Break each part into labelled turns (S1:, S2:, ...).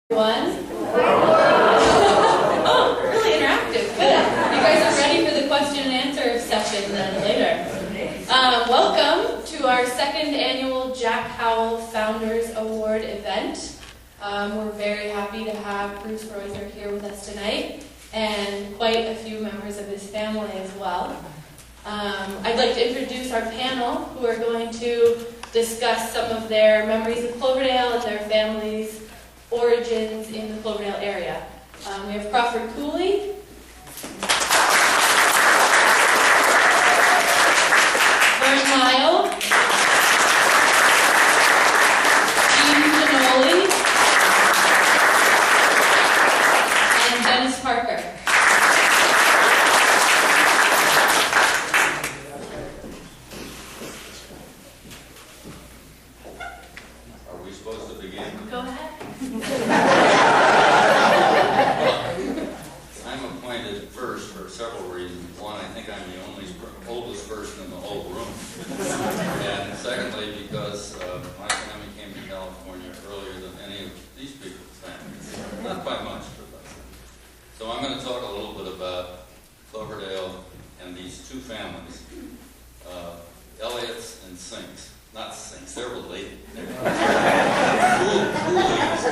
S1: Everyone. Oh, really interactive. Good. You guys are ready for the question and answer session then later. Welcome to our second annual Jack Howell Founders Award event. We're very happy to have Bruce Royser here with us tonight and quite a few members of his family as well. I'd like to introduce our panel who are going to discuss some of their memories of Cloverdale and their families' origins in the Cloverdale area. We have Crawford Cooley, Howell, and Dennis Parker.
S2: Are we supposed to begin?
S1: Go ahead.
S2: I'm appointed first for several reasons. One, I think I'm the oldest person in the whole room. And secondly, because my family came to California earlier than any of these people's families. Not by much, but so I'm going to talk a little bit about Cloverdale and these two families, Elliott's and Sinks. Not Sinks, they're related. Cooley's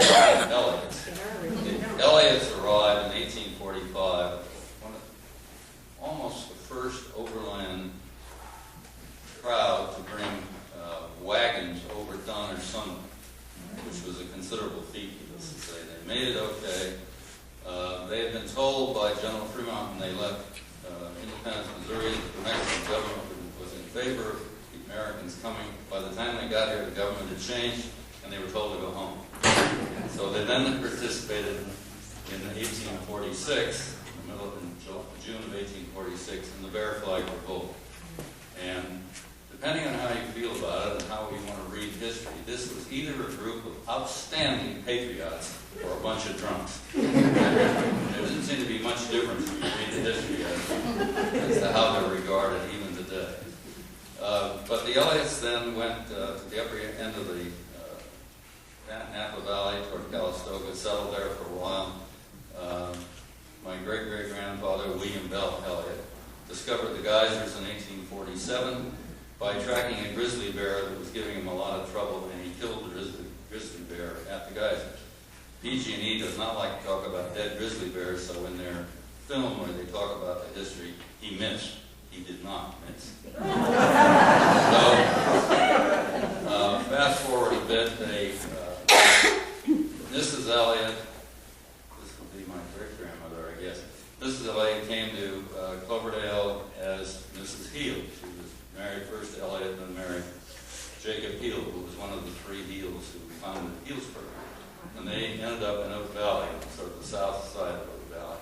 S2: and Elliott's. The Elliott's arrived in 1845, almost the first overland crowd to bring wagons over Donner Summit, which was a considerable feat, needless to say. They made it okay. They had been told by General Fremont when they left Independence, Missouri, that the Mexican government was in favor of the Americans coming. By the time they got here, the government had changed, and they were told to go home. So they then participated in 1846, in the middle of June of 1846, in the Bear Flag Revolt. And depending on how you feel about it and how we want to read history, this was either a group of outstanding patriots or a bunch of drunks. There doesn't seem to be much difference when you read the history as to how they're regarded even today. But the Elliott's then went to the upper end of the Napa Valley toward Calistoga, settled there for a while. My great-great-grandfather, William Bell Elliott, discovered the geysers in 1847 by tracking a grizzly bear that was giving him a lot of trouble, and he killed the grizzly bear at the geysers. PG&E does not like to talk about dead grizzly bears, so in their film where they talk about the history, he missed. He did not miss. So, fast forward a bit, Mrs. Elliott, this would be my great-grandmother, I guess. Mrs. Elliott came to Cloverdale as Mrs. Heel. She was married first to Elliott and then married Jacob Heel, who was one of the three Heels who founded Healdsburg. And they ended up in Oak Valley, sort of the south side of Oak Valley.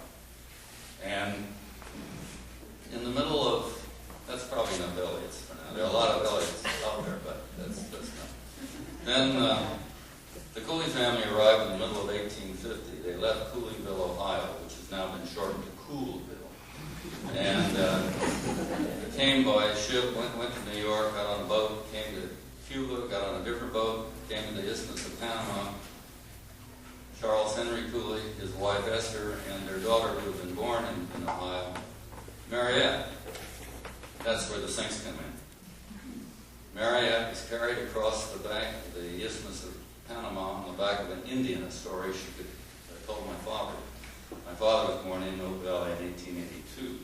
S2: And in the middle of, that's probably enough Elliott's for now. There are a lot of Elliott's out there, but that's not. Then the Cooley family arrived in the middle of 1850. They left Cooleyville, Ohio, which has now been shortened to Coolville. And they came by ship, went to New York, got on a boat, came to Cuba, got on a different boat, came to the Isthmus of Panama. Charles Henry Cooley, his wife Esther, and their daughter who had been born in Ohio, Mariette. That's where the Sinks come in. Mariette was carried across the back of the Isthmus of Panama on the back of an Indian, a story she could told my father. My father was born in Oak Valley in 1882.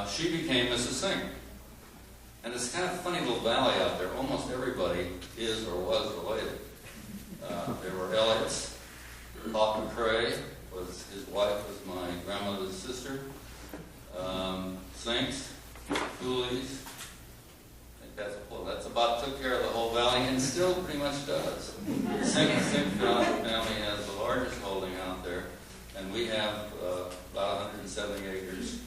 S2: She became Mrs. Sink. And it's kind of a funny little valley out there. Almost everybody is or was related. There were Elliott's. Pop McCrae, his wife was my grandmother's sister. Sinks, Cooley's. I think that's about took care of the whole valley, and still pretty much does. Sink family has the largest holding out there, and we have about 170 acres,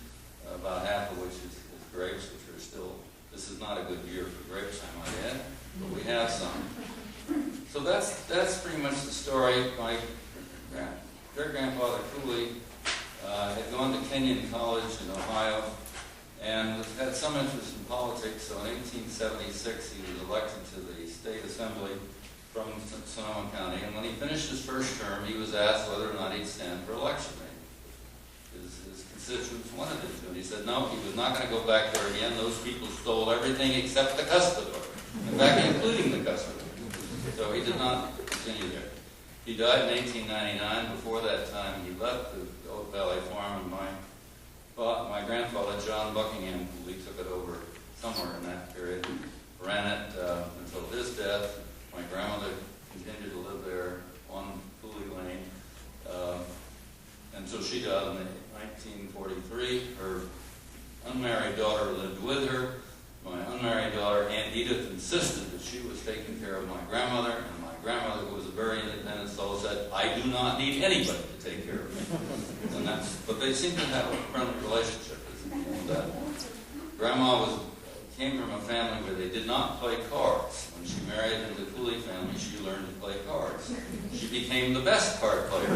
S2: about half of which is grapes, which are still. This is not a good year for grapes, I might add, but we have some. So that's pretty much the story. My great-grandfather Cooley had gone to Kenyon College in Ohio and had some interest in politics. So in 1876 he was elected to the state assembly from Sonoma County, and when he finished his first term, he was asked whether or not he'd stand for election. His constituents wanted him to, and he said no, he was not going to go back there again. Those people stole everything except the cuspidor, in fact, including the cuspidor. So he did not continue there. He died in 1899. Before that time, he left the Oak Valley Farm, and my grandfather, John Buckingham Cooley, took it over somewhere in that period, ran it until his death. My grandmother continued to live there on Cooley Lane until she died in 1943. Her unmarried daughter lived with her. My unmarried daughter, Aunt Edith, insisted that she was taking care of my grandmother, and my grandmother, who was a very independent soul, said, "I do not need anybody to take care of me." And but they seemed to have a friendly relationship. That Grandma came from a family where they did not play cards. When she married into the Cooley family, she learned to play cards. She became the best card player.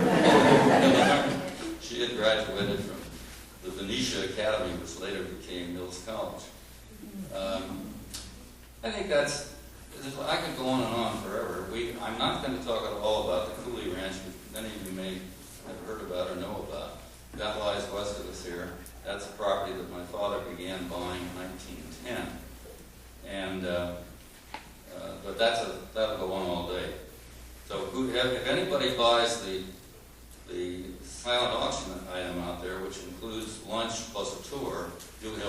S2: She had graduated from the Venetia Academy, which later became Mills College. I think I could go on forever. I'm not going to talk at all about the Cooley Ranch, which many of you may have heard about or know about. That lies west of us here. That's a property that my father began buying in 1910. And, but that'll go on all day. So if anybody buys the silent auction item out there, which includes lunch plus a tour, you'll get